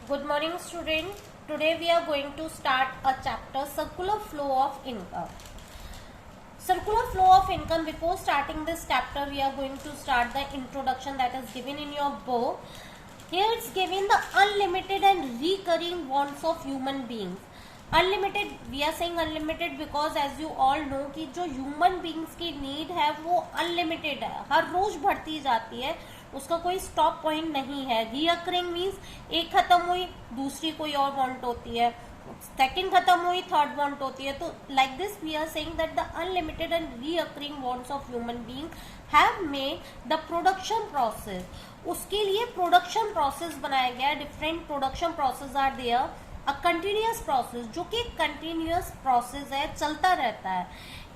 Good morning, student. Today we are going to start a chapter, Circular Flow of Income. Circular flow of income. Before starting this chapter, we are going to start the introduction that is given in your book. Here it's given the unlimited and recurring wants of human beings. Unlimited, we are saying unlimited because as you all know कि जो human beings की need है वो unlimited है, हर रोज बढ़ती जाती है, उसका कोई स्टॉप पॉइंट नहीं है. रिकरिंग मीन्स एक खत्म हुई दूसरी कोई और वांट होती है, सेकेंड खत्म हुई थर्ड वांट होती है. तो like this we are saying that the unlimited and recurring wants of human being have made the production process. उसके लिए प्रोडक्शन प्रोसेस बनाया गया है. Different production process are there. A continuous process, जो कि कंटिन्यूअस प्रोसेस है, चलता रहता है.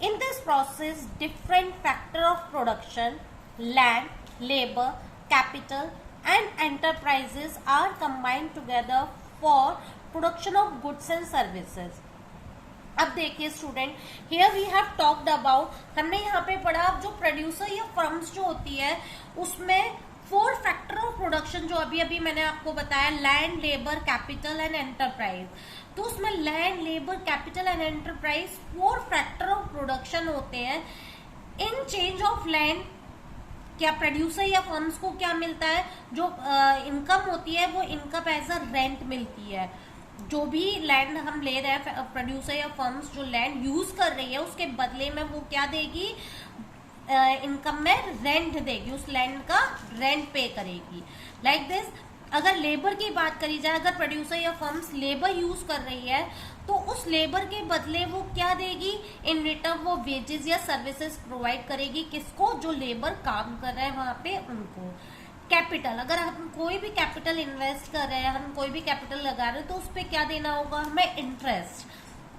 In this process different factor of production, land, labour, capital and enterprises are combined together for production of goods and services. अब देखिए student, here we have talked about, हमने यहाँ पे पढ़ा जो प्रोड्यूसर या फर्म्स जो होती है उसमें 4 फैक्टर ऑफ प्रोडक्शन, जो अभी अभी मैंने आपको बताया, land, labour, capital and enterprise. तो उसमें land, labour, capital and enterprise 4 factor of production होते हैं. इन चेंज ऑफ लैंड क्या प्रोड्यूसर या फर्म्स को क्या मिलता है? जो इनकम होती है वो इनकम एज अ रेंट मिलती है. जो भी लैंड हम ले रहे हैं, प्रोड्यूसर या फर्म्स जो लैंड यूज कर रही है उसके बदले में वो क्या देगी? इनकम में रेंट देगी, उस लैंड का रेंट पे करेगी. Like this. अगर लेबर की बात करी जाए, अगर प्रोड्यूसर या फर्म्स लेबर यूज कर रही है तो उस लेबर के बदले वो क्या देगी? इन रिटर्न वो वेजेस या सर्विसेज प्रोवाइड करेगी. किसको? जो लेबर काम कर रहे हैं वहां पे उनको. कैपिटल, अगर हम कोई भी कैपिटल इन्वेस्ट कर रहे हैं, हम कोई भी कैपिटल लगा रहे हैं तो उस पर क्या देना होगा हमें? इंटरेस्ट.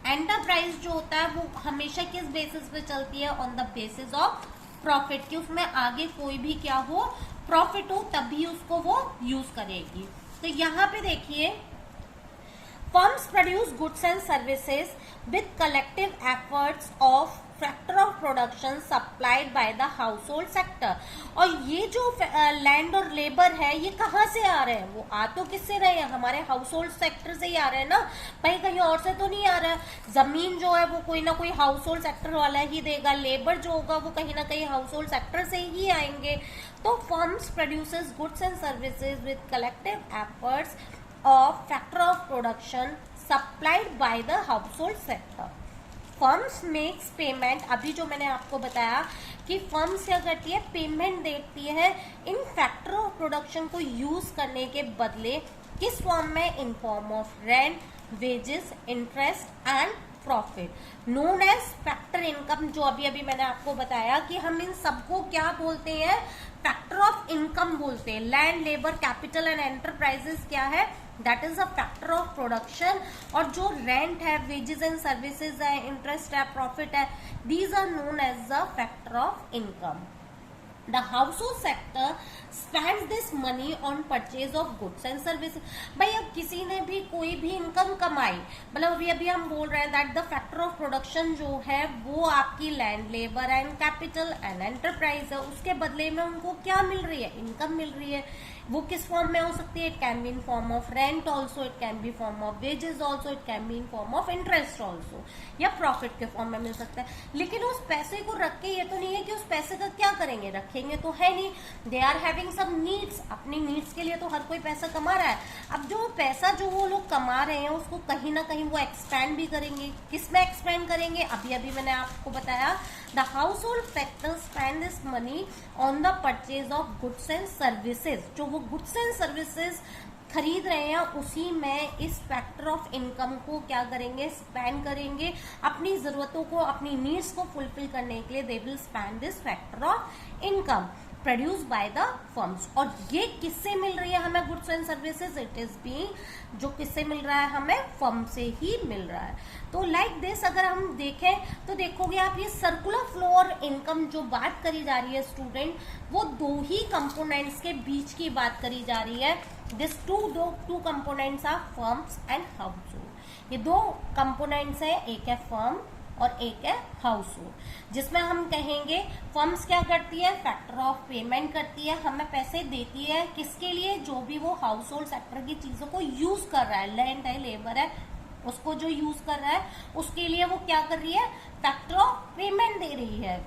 एंटरप्राइज जो होता है वो हमेशा किस बेसिस पे चलती है? On the basis of profit, कि उसमें आगे कोई भी क्या हो, प्रॉफिट हो, तभी उसको वो यूज करेगी. तो यहाँ पे देखिए, firms produce goods and services with collective efforts of factor of production supplied by the house hold sector. और ये जो लैंड और लेबर है ये कहाँ से आ रहे हैं? वो आ तो किससे रहे हैं? हमारे हाउस होल्ड सेक्टर से ही आ रहे हैं ना, भाई कहीं और से तो नहीं आ रहा है. जमीन जो है वो कोई ना कोई हाउस होल्ड सेक्टर वाला ही देगा, लेबर जो होगा वो कहीं ना कहीं हाउस होल्ड सेक्टर से ही आएंगे. तो firms produces goods and services with collective efforts of factor of production supplied by the house hold sector. Firms makes payment, अभी जो मैंने आपको बताया कि फर्म्स क्या करती है? पेमेंट देती है इन फैक्टर ऑफ प्रोडक्शन को यूज करने के बदले. किस फॉर्म में? In form of rent, wages, interest and profit, known age factor income. जो अभी अभी मैंने आपको बताया कि हम इन सबको क्या बोलते हैं? फैक्टर ऑफ इनकम बोलते हैं. Land, labour, capital and enterprises क्या है? That is a factor of production. और जो रेंट है, वेजेस एंड सर्विसेज है, इंटरेस्ट है, प्रॉफिट है, these are known as a factor of income. The household sector spends this money on purchase of goods and services. भाई अब किसी ने भी कोई भी इनकम कमाई, मतलब अभी अभी हम बोल रहे हैं that the factor of production जो है वो आपकी land, labour and capital and enterprise है. उसके बदले में उनको क्या मिल रही है? इनकम मिल रही है. वो किस फॉर्म में हो सकती है? It can be in form of rent also, it can be form of wages also, it can be in form of interest also, या प्रॉफिट के फॉर्म में मिल सकता है. लेकिन उस पैसे को रख के ये तो नहीं है कि उस पैसे का क्या करेंगे, रखेंगे तो है नहीं. They are having some needs, अपनी नीड्स के लिए तो हर कोई पैसा कमा रहा है. अब जो पैसा जो वो लोग कमा रहे हैं उसको कहीं ना कहीं वो एक्सपेंड भी करेंगे. किस में एक्सपेंड करेंगे? अभी अभी मैंने आपको बताया, the house hold sector spend this money on the purchase of goods and services. जो वो गुड्स एंड सर्विसेज खरीद रहे हैं उसी में इस फैक्टर ऑफ इनकम को क्या करेंगे? स्पेंड करेंगे. अपनी जरूरतों को, अपनी नीड्स को फुलफिल करने के लिए they will spend this factor of income produce by the firms. और ये किससे मिल रही है हमें? Goods and services. It is being, जो किससे मिल रहा है हमें? फर्म से ही मिल रहा है. तो लाइक दिस अगर हम देखें तो देखोगे आप, ये सर्कुलर फ्लो और इनकम जो बात करी जा रही है स्टूडेंट, वो दो ही कंपोनेंट्स के बीच की बात करी जा रही है. This two components are firms and house hold. ये 2 कंपोनेंट्स है, एक है फर्म और एक है हाउस होल्ड, जिसमें हम कहेंगे फर्म्स क्या करती है, फैक्टर ऑफ पेमेंट करती है, हमें पैसे देती है किसके लिए, जो भी वो हाउस होल्ड सेक्टर की चीजों को यूज कर रहा है, लैंड है, लेबर है, उसको जो यूज कर रहा है उसके लिए वो क्या कर रही है, फैक्टर ऑफ पेमेंट दे रही है।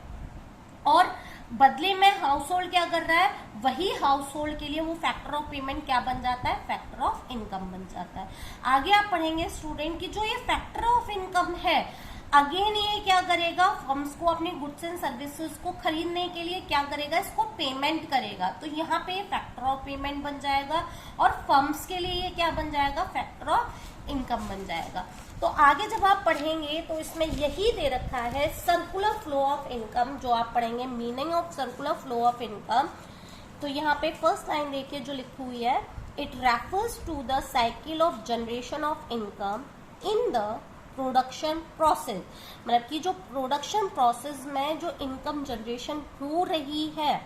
और बदले में हाउस होल्ड क्या कर रहा है, वही हाउस होल्ड के लिए वो फैक्टर ऑफ पेमेंट क्या बन जाता है, फैक्टर ऑफ इनकम बन जाता है। आगे आप पढ़ेंगे स्टूडेंट की जो ये फैक्टर ऑफ इनकम है, अगेन ये क्या करेगा, फर्म्स को अपनी गुड्स एंड सर्विसेज को खरीदने के लिए क्या करेगा, इसको पेमेंट करेगा। तो यहाँ पे फैक्टर ऑफ पेमेंट बन जाएगा और फर्म्स के लिए ये क्या बन जाएगा, फैक्टर ऑफ इनकम बन जाएगा। तो आगे जब आप पढ़ेंगे तो इसमें यही दे रखा है सर्कुलर फ्लो ऑफ इनकम, जो आप पढ़ेंगे meaning of circular flow of income. तो यहाँ पे फर्स्ट लाइन देखिए जो लिखी हुई है, it refers to the cycle of generation of income in the production process, मतलब कि जो प्रोडक्शन प्रोसेस में जो इनकम जनरेशन हो रही है,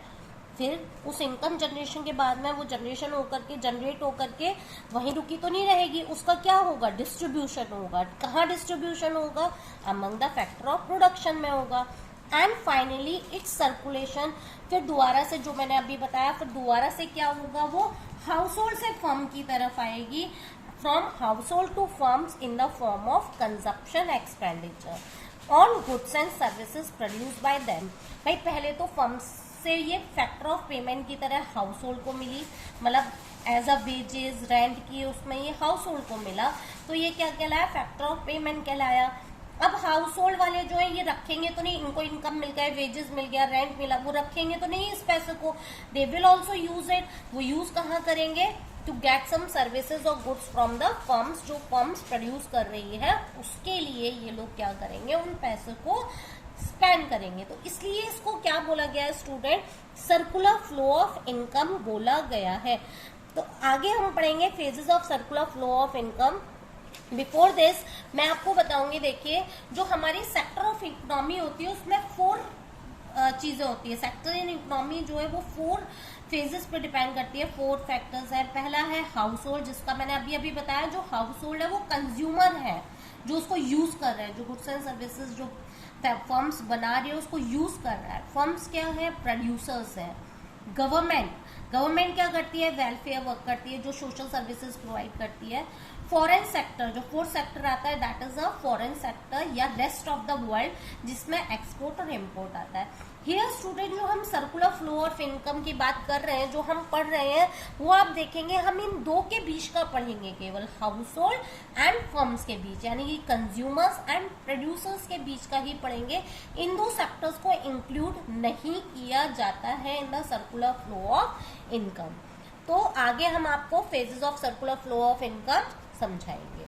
फिर उस इनकम जनरेशन के बाद में वो जनरेशन होकर के जनरेट होकर के वहीं रुकी तो नहीं रहेगी, उसका क्या होगा, डिस्ट्रीब्यूशन होगा। कहाँ डिस्ट्रीब्यूशन होगा, among the factor of production में होगा। एंड फाइनली इट्स सर्कुलेशन, फिर दोबारा से जो मैंने अभी बताया, फिर दोबारा से क्या होगा, वो हाउस होल्ड से फर्म की तरफ आएगी, from house hold to firms in the form of consumption expenditure on goods and services produce by them. भाई पहले तो फर्म्स से ये फैक्टर ऑफ पेमेंट की तरह हाउस होल्ड को मिली, मतलब एज अ वेजेस रेंट की उसमें ये हाउस होल्ड को मिला, तो ये क्या कहलाया, फैक्टर ऑफ पेमेंट कहलाया। अब हाउस होल्ड वाले जो है ये रखेंगे तो नहीं, इनको इनकम मिल गया, वेजेस मिल गया, रेंट मिला, वो रखेंगे तो नहीं इस पैसे को, they will also use it. वो यूज कहाँ करेंगे, टू गेट सम सर्विसेज और गुड्स फ्रॉम द फर्म्स, जो फर्म्स प्रोड्यूस कर रही है उसके लिए ये लोग क्या करेंगे, उन पैसों को स्पेंड करेंगे। तो इसलिए इसको क्या बोला गया है student, circular flow of income बोला गया है। तो आगे हम पढ़ेंगे phases of circular flow of income. Before this मैं आपको बताऊंगी, देखिए जो हमारी सेक्टर ऑफ इकोनॉमी होती है उसमें 4 चीजें होती है। सेक्टर इन इकोनॉमी जो है वो 4 फेजेस पे डिपेंड करती है, 4 फैक्टर्स है। पहला है हाउस होल्ड, जिसका मैंने अभी बताया, जो हाउस होल्ड है वो कंज्यूमर है, जो उसको यूज कर रहे हैं, जो गुड्स एंड सर्विसेज जो फर्म्स बना रही है उसको यूज कर रहा है। फर्म्स क्या है, प्रोड्यूसर्स है। गवर्नमेंट क्या करती है, वेलफेयर वर्क करती है, जो सोशल सर्विसेज प्रोवाइड करती है। फॉरेन सेक्टर, जो 4th सेक्टर आता है, that is a foreign sector या रेस्ट ऑफ द वर्ल्ड, जिसमें एक्सपोर्ट और इम्पोर्ट आता है। हियर स्टूडेंट जो हम सर्कुलर फ्लो ऑफ इनकम की बात कर रहे हैं, जो हम पढ़ रहे हैं, वो आप देखेंगे हम इन 2 के बीच का पढ़ेंगे, केवल हाउस होल्ड एंड फर्म्स के बीच, यानी कि कंज्यूमर्स एंड प्रोड्यूसर्स के बीच का ही पढ़ेंगे। इन 2 सेक्टर्स को इंक्लूड नहीं किया जाता है in the circular flow of income. तो आगे हम आपको phases of circular flow of income समझाएंगे।